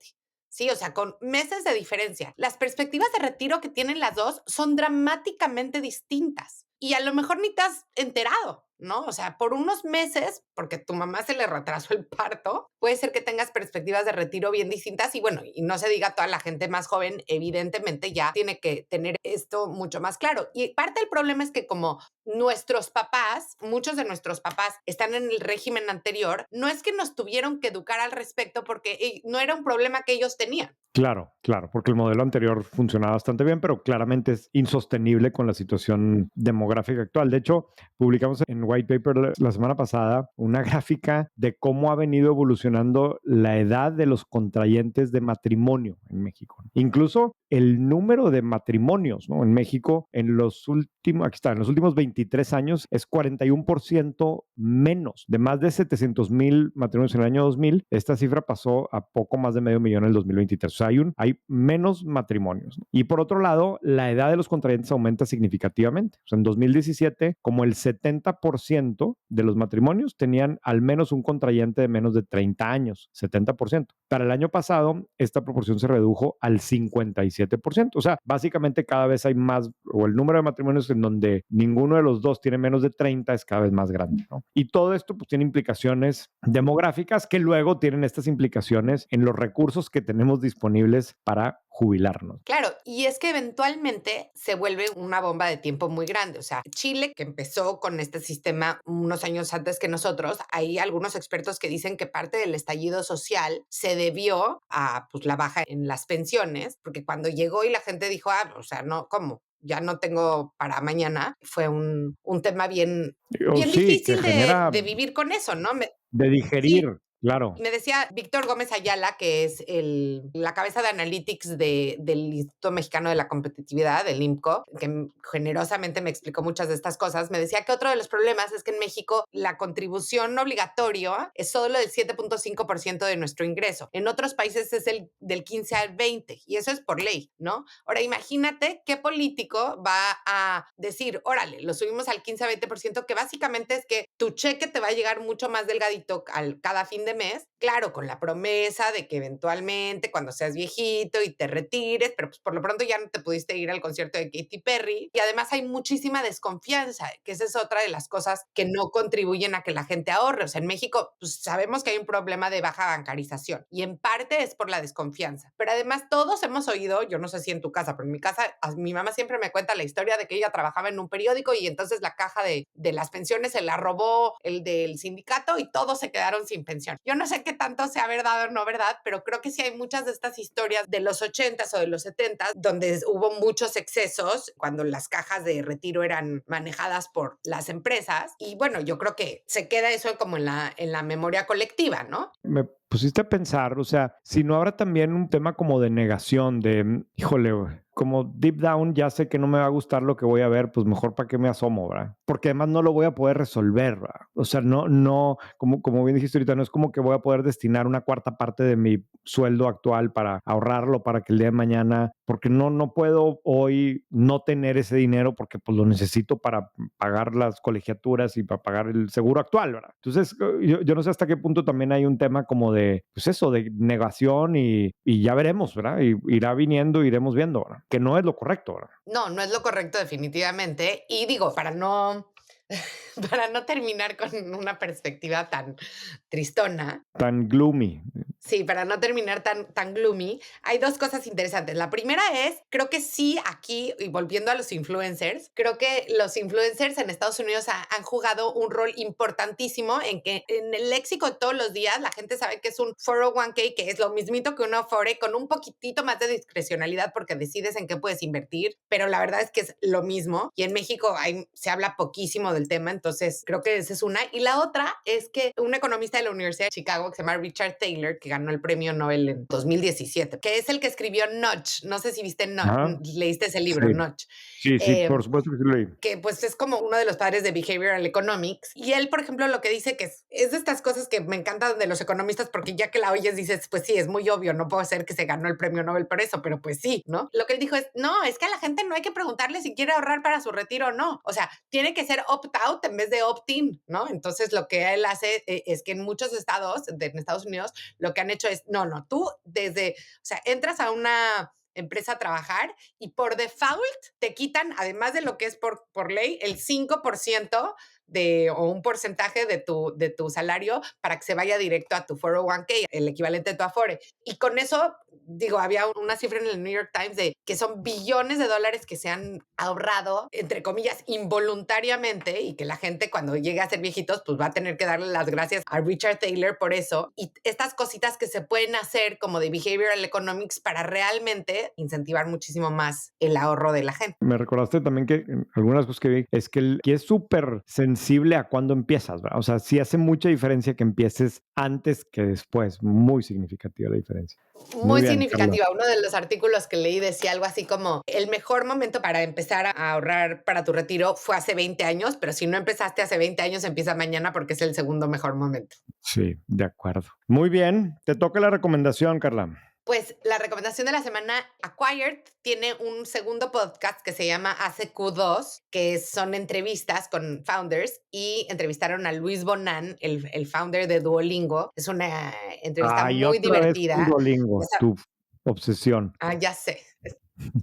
Sí, o sea, con meses de diferencia. Las perspectivas de retiro que tienen las dos son dramáticamente distintas y a lo mejor ni te has enterado, ¿no? O sea, por unos meses, porque tu mamá se le retrasó el parto, puede ser que tengas perspectivas de retiro bien distintas y bueno, y no se diga toda la gente más joven, evidentemente ya tiene que tener esto mucho más claro. Y parte del problema es que como nuestros papás, muchos de nuestros papás están en el régimen anterior, no es que nos tuvieron que educar al respecto porque no era un problema que ellos tenían. Claro, claro, porque el modelo anterior funcionaba bastante bien, pero claramente es insostenible con la situación demográfica actual. De hecho, publicamos en White Paper la semana pasada una gráfica de cómo ha venido evolucionando la edad de los contrayentes de matrimonio en México. Incluso el número de matrimonios, ¿no? En México en los últimos, aquí está, en los últimos 23 años es 41% menos. De más de 700,000 matrimonios en el año 2000, esta cifra pasó a poco más de medio millón en el 2023. O sea, hay menos matrimonios, ¿no? Y por otro lado, la edad de los contrayentes aumenta significativamente. O sea, en 2017, como el 70% de los matrimonios tenían al menos un contrayente de menos de 30 años, 70%. Para el año pasado, esta proporción se redujo al 57%. O sea, básicamente cada vez hay más, o el número de matrimonios en donde ninguno de los dos tiene menos de 30 es cada vez más grande, ¿no? Y todo esto pues tiene implicaciones demográficas que luego tienen estas implicaciones en los recursos que tenemos disponibles para jubilarnos. Claro, y es que eventualmente se vuelve una bomba de tiempo muy grande. O sea, Chile, que empezó con este sistema unos años antes que nosotros, hay algunos expertos que dicen que parte del estallido social se debió a pues, la baja en las pensiones, porque cuando llegó y la gente dijo, o sea, no, ¿cómo? Ya no tengo para mañana, fue un tema bien, O bien sí, que difícil genera de vivir con eso, ¿no? de digerir, Sí, claro. me decía Víctor Gómez Ayala, que es la cabeza de analytics del Instituto Mexicano de la Competitividad, del IMCO, que generosamente me explicó muchas de estas cosas. Me decía que otro de los problemas es que en México la contribución obligatoria es solo del 7.5% de nuestro ingreso. En otros países es del 15 al 20 y eso es por ley, ¿no? Ahora imagínate qué político va a decir, órale, lo subimos al 15 a 20%, que básicamente es que tu cheque te va a llegar mucho más delgadito cada fin de mes, claro, con la promesa de que eventualmente cuando seas viejito y te retires, pero pues por lo pronto ya no te pudiste ir al concierto de Katy Perry. Y además hay muchísima desconfianza, que esa es otra de las cosas que no contribuyen a que la gente ahorre. O sea, en México pues, sabemos que hay un problema de baja bancarización y en parte es por la desconfianza. Pero además todos hemos oído, yo no sé si en tu casa, pero en mi casa, mi mamá siempre me cuenta la historia de que ella trabajaba en un periódico y entonces la caja de las pensiones se la robó el del sindicato y todos se quedaron sin pensión. Yo no sé qué tanto sea verdad o no verdad, pero creo que sí hay muchas de estas historias de los 80s o de los 70s donde hubo muchos excesos cuando las cajas de retiro eran manejadas por las empresas. Y bueno, yo creo que se queda eso como en la memoria colectiva, ¿no? Me pusiste a pensar, o sea, si no habrá también un tema como de negación, de, híjole, güey, como deep down ya sé que no me va a gustar lo que voy a ver, pues mejor para qué me asomo, ¿verdad? Porque además no lo voy a poder resolver, ¿verdad? O sea, no, como bien dijiste ahorita, no es como que voy a poder destinar una cuarta parte de mi sueldo actual para ahorrarlo para que el día de mañana, porque no puedo hoy no tener ese dinero porque pues lo necesito para pagar las colegiaturas y para pagar el seguro actual, ¿verdad? Entonces, yo no sé hasta qué punto también hay un tema como de, pues eso, de negación y ya veremos, ¿verdad? Y irá viniendo, iremos viendo, ¿verdad? Que no es lo correcto, ¿verdad? No, no es lo correcto definitivamente. Y digo, para no terminar con una perspectiva tan tristona, Tan gloomy. sí, para no terminar tan gloomy, hay dos cosas interesantes. La primera es, creo que sí, aquí, y volviendo a los influencers, creo que los influencers en Estados Unidos han jugado un rol importantísimo en que en el léxico de todos los días la gente sabe que es un 401k, que es lo mismito que un Afore, con un poquitito más de discrecionalidad porque decides en qué puedes invertir, pero la verdad es que es lo mismo. Y en México se habla poquísimo del tema, entonces creo que esa es una. Y la otra es que un economista de la Universidad de Chicago que se llama Richard Taylor, que ganó el premio Nobel en 2017, que es el que escribió Nudge. No sé si viste Ajá. leíste ese libro, Sí, Nudge. sí, por supuesto que sí lo leí. Que pues es como uno de los padres de Behavioral Economics. Y él, por ejemplo, lo que dice que es de estas cosas que me encantan de los economistas, porque ya que la oyes dices, pues sí, es muy obvio, no puede ser que se ganó el premio Nobel por eso, pero pues sí, ¿no? Lo que él dijo es, no, es que a la gente no hay que preguntarle si quiere ahorrar para su retiro o no. O sea, tiene que ser opt-out en vez de opt-in, ¿no? Entonces lo que él hace es que en muchos estados, en Estados Unidos, lo que han hecho es, no, tú o sea, entras a una empresa a trabajar y por default te quitan, además de lo que es por ley, el 5% o un porcentaje de tu salario para que se vaya directo a tu 401k, el equivalente de tu Afore. Y con eso, digo, había una cifra en el New York Times de que son billones de dólares que se han ahorrado, entre comillas, involuntariamente, y que la gente cuando llegue a ser viejitos, pues va a tener que darle las gracias a Richard Taylor por eso. Y estas cositas que se pueden hacer como de behavioral economics para realmente incentivar muchísimo más el ahorro de la gente. Me recordaste también que algunas cosas que vi es que es súper sensible a cuándo empiezas, ¿verdad? O sea, sí hace mucha diferencia que empieces antes que después. Muy significativa la diferencia. Muy Muy bien, Carla. significativa. Uno de los artículos que leí decía algo así como, el mejor momento para empezar a ahorrar para tu retiro fue hace 20 años, pero si no empezaste hace 20 años, empieza mañana porque es el segundo mejor momento. Sí, de acuerdo. Muy bien, te toca la recomendación, Carla. Pues la recomendación de la semana, Acquired tiene un segundo podcast que se llama ACQ2, que son entrevistas con founders y entrevistaron a Luis Bonan, el founder de Duolingo. Es una entrevista Ay, muy otra vez con divertida. Duolingo, tu obsesión. Ya sé,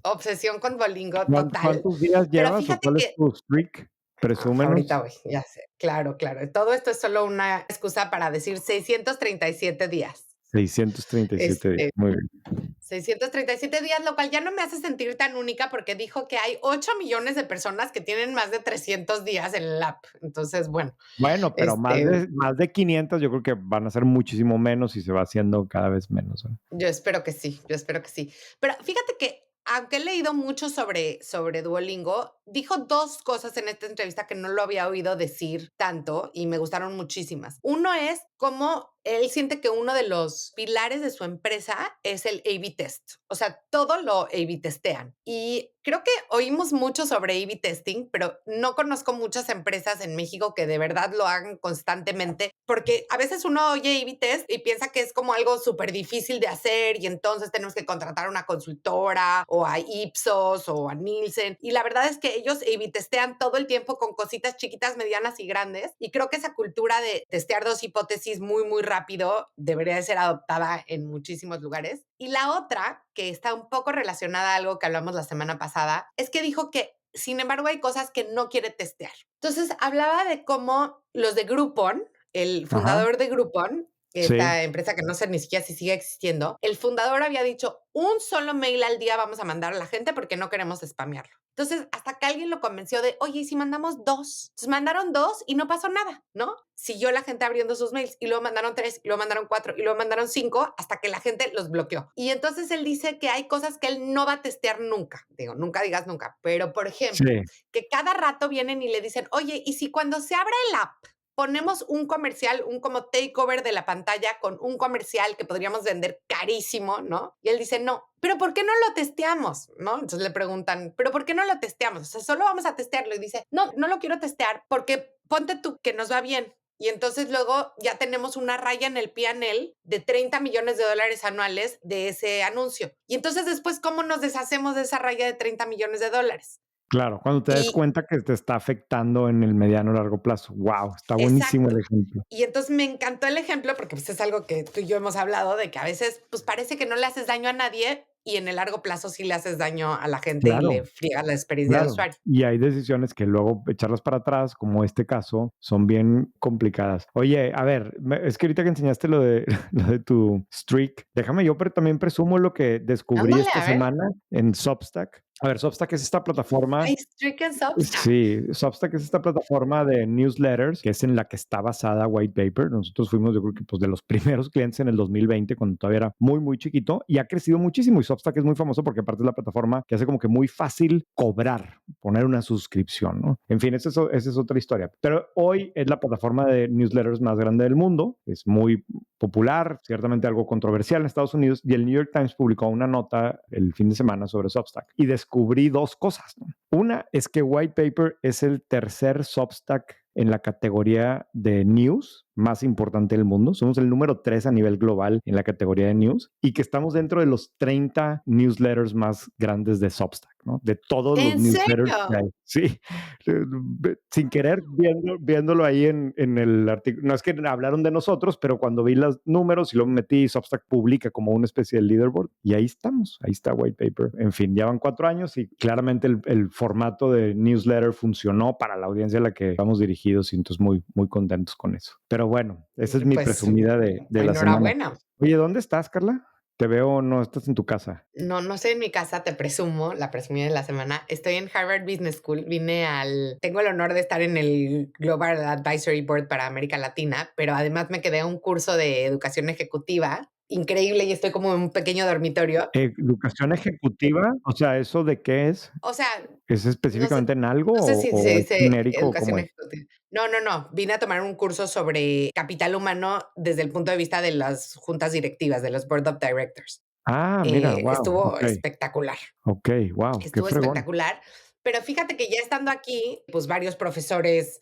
obsesión con Duolingo total. ¿Cuántos días Pero llevas o fíjate cuál es que tu streak? ahorita Presúmenos. voy, ya sé, claro, claro. Todo esto es solo una excusa para decir 637 días. 637 días. Este, Muy bien. 637 días, lo cual ya no me hace sentir tan única porque dijo que hay 8 millones de personas que tienen más de 300 días en el app. Entonces, bueno, Bueno, pero este, más de 500 yo creo que van a ser muchísimo menos y se va haciendo cada vez menos, ¿no? yo espero que sí, yo espero que sí. Pero fíjate que, aunque he leído mucho sobre Duolingo, dijo 2 cosas en esta entrevista que no lo había oído decir tanto y me gustaron muchísimas. Uno es cómo él siente que uno de los pilares de su empresa es el A/B test. O sea, todo lo A/B testean. Y creo que oímos mucho sobre A/B testing, pero no conozco muchas empresas en México que de verdad lo hagan constantemente, porque a veces uno oye A/B test y piensa que es como algo súper difícil de hacer y entonces tenemos que contratar a una consultora o a Ipsos o a Nielsen. Y la verdad es que ellos A/B testean todo el tiempo con cositas chiquitas, medianas y grandes. Y creo que esa cultura de testear 2 hipótesis muy rápido debería de ser adoptada en muchísimos lugares. Y la otra, que está un poco relacionada a algo que hablamos la semana pasada, es que dijo que sin embargo hay cosas que no quiere testear. Entonces hablaba de cómo los de Groupon, el Ajá, fundador de Groupon, sí, esta empresa que no sé ni siquiera si sigue existiendo, el fundador había dicho, un solo mail al día vamos a mandar a la gente porque no queremos spamearlo. Entonces, hasta que alguien lo convenció de, oye, ¿y si mandamos 2? Entonces mandaron 2 y no pasó nada, ¿no? Siguió la gente abriendo sus mails y luego mandaron 3, y luego mandaron 4, y luego mandaron 5 hasta que la gente los bloqueó. Y entonces él dice que hay cosas que él no va a testear nunca. Digo, nunca digas nunca, pero por ejemplo, sí, que cada rato vienen y le dicen, oye, ¿y si cuando se abra el app ponemos un comercial, un como takeover de la pantalla con un comercial que podríamos vender carísimo, ¿no? Y él dice, no, pero ¿por qué no lo testeamos? ¿No? Entonces le preguntan, ¿pero por qué no lo testeamos? O sea, solo vamos a testearlo. Y dice, no, no lo quiero testear porque ponte tú que nos va bien. Y entonces luego ya tenemos una raya en el P&L de 30 millones de dólares anuales de ese anuncio. Y entonces después, ¿cómo nos deshacemos de esa raya de 30 millones de dólares? claro, cuando te des Y cuenta que te está afectando en el mediano o largo plazo. Wow, está buenísimo exacto. el ejemplo. Y entonces me encantó el ejemplo porque pues es algo que tú y yo hemos hablado de que a veces pues parece que no le haces daño a nadie y en el largo plazo sí le haces daño a la gente y Claro, le friegas la experiencia de claro. usuario. Y hay decisiones que luego echarlas para atrás, como este caso, son bien complicadas. Oye, a ver, es que ahorita que enseñaste lo de, lo de tu streak, déjame yo, pero también presumo lo que descubrí Ándale, esta a ver. semana en Substack. A ver, Substack es esta plataforma. Hay Streak and Substack. Sí, Substack es esta plataforma de newsletters que es en la que está basada White Paper. Nosotros fuimos, yo creo que pues de los primeros clientes en el 2020, cuando todavía era muy chiquito, y ha crecido muchísimo. Y Substack es muy famoso porque aparte es la plataforma que hace como que muy fácil cobrar, poner una suscripción, ¿no? En fin, esa es otra historia. Pero hoy es la plataforma de newsletters más grande del mundo. Es muy popular, ciertamente algo controversial en Estados Unidos, y el New York Times publicó una nota el fin de semana sobre Substack y descubrí 2 cosas, ¿no? Una es que White Paper es el tercer Substack en la categoría de news más importante del mundo. Somos el número 3 a nivel global en la categoría de news y que estamos dentro de los 30 newsletters más grandes de Substack, ¿no? De todos los ¿En newsletters que serio? hay. Sí, sin querer viéndolo ahí en el artículo. No es que hablaron de nosotros, pero cuando vi los números y lo metí, Substack publica como una especie de leaderboard y ahí estamos, ahí está White Paper. En fin, ya van 4 años y claramente el formato de newsletter funcionó para la audiencia a la que vamos dirigidos y entonces muy contentos con eso. Pero bueno, esa es mi Pues presumida de la semana. enhorabuena. Oye, ¿dónde estás, Carla? Te veo, no estás en tu casa. No, no estoy en mi casa, te presumo, la presumida de la semana. Estoy en Harvard Business School. Tengo el honor de estar en el Global Advisory Board para América Latina, pero además me quedé a un curso de educación ejecutiva increíble y estoy como en un pequeño dormitorio. ¿Educación ejecutiva? O sea, ¿eso de qué es? O sea, ¿Es no sé, específicamente en algo no sé si se o es dice genérico o cómo educación es? ejecutiva. No, no, no. Vine a tomar un curso sobre capital humano desde el punto de vista de las juntas directivas, de los Board of Directors. Ah, mira, wow, Estuvo okey, espectacular. okey, wow, qué Estuvo fregón. espectacular, pero fíjate que ya estando aquí, pues varios profesores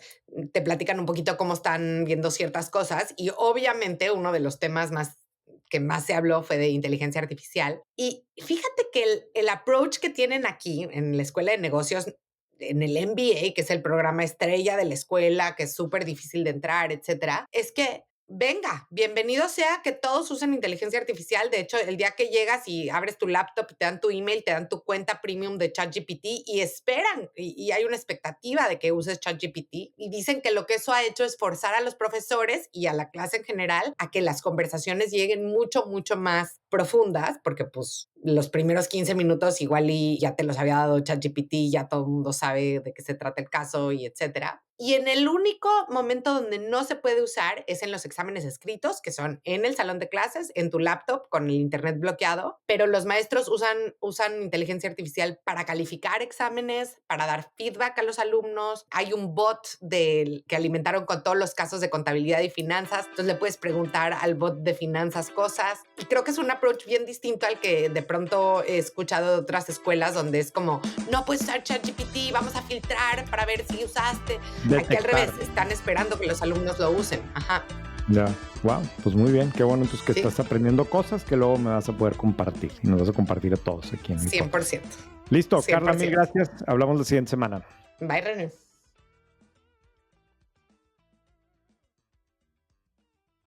te platican un poquito cómo están viendo ciertas cosas y obviamente uno de los temas más que más se habló fue de inteligencia artificial. Y fíjate que el approach que tienen aquí en la escuela de negocios, en el MBA, que es el programa estrella de la escuela, que es súper difícil de entrar, etcétera, es que venga, bienvenido sea que todos usen inteligencia artificial. De hecho, el día que llegas y abres tu laptop, te dan tu email, te dan tu cuenta premium de ChatGPT y esperan, y hay una expectativa de que uses ChatGPT. Y dicen que lo que eso ha hecho es forzar a los profesores y a la clase en general a que las conversaciones lleguen mucho, mucho más profundas, porque pues los primeros 15 minutos igual y ya te los había dado ChatGPT, ya todo el mundo sabe de qué se trata el caso y etcétera. Y en el único momento donde no se puede usar es en los exámenes escritos, que son en el salón de clases, en tu laptop, con el internet bloqueado, pero los maestros usan inteligencia artificial para calificar exámenes, para dar feedback a los alumnos. Hay un bot que alimentaron con todos los casos de contabilidad y finanzas, entonces le puedes preguntar al bot de finanzas cosas. Y creo que es un approach bien distinto al que de pronto he escuchado de otras escuelas, donde es como, no puedes usar ChatGPT, vamos a filtrar para ver si usaste. Aquí al revés, están esperando que los alumnos lo usen. Ajá. Ya, wow, pues muy bien, qué bueno entonces que estás aprendiendo cosas que luego me vas a poder compartir y nos vas a compartir a todos aquí en el podcast. 100%. Listo, 100%. Carla, mil gracias. Hablamos la siguiente semana. Bye, René.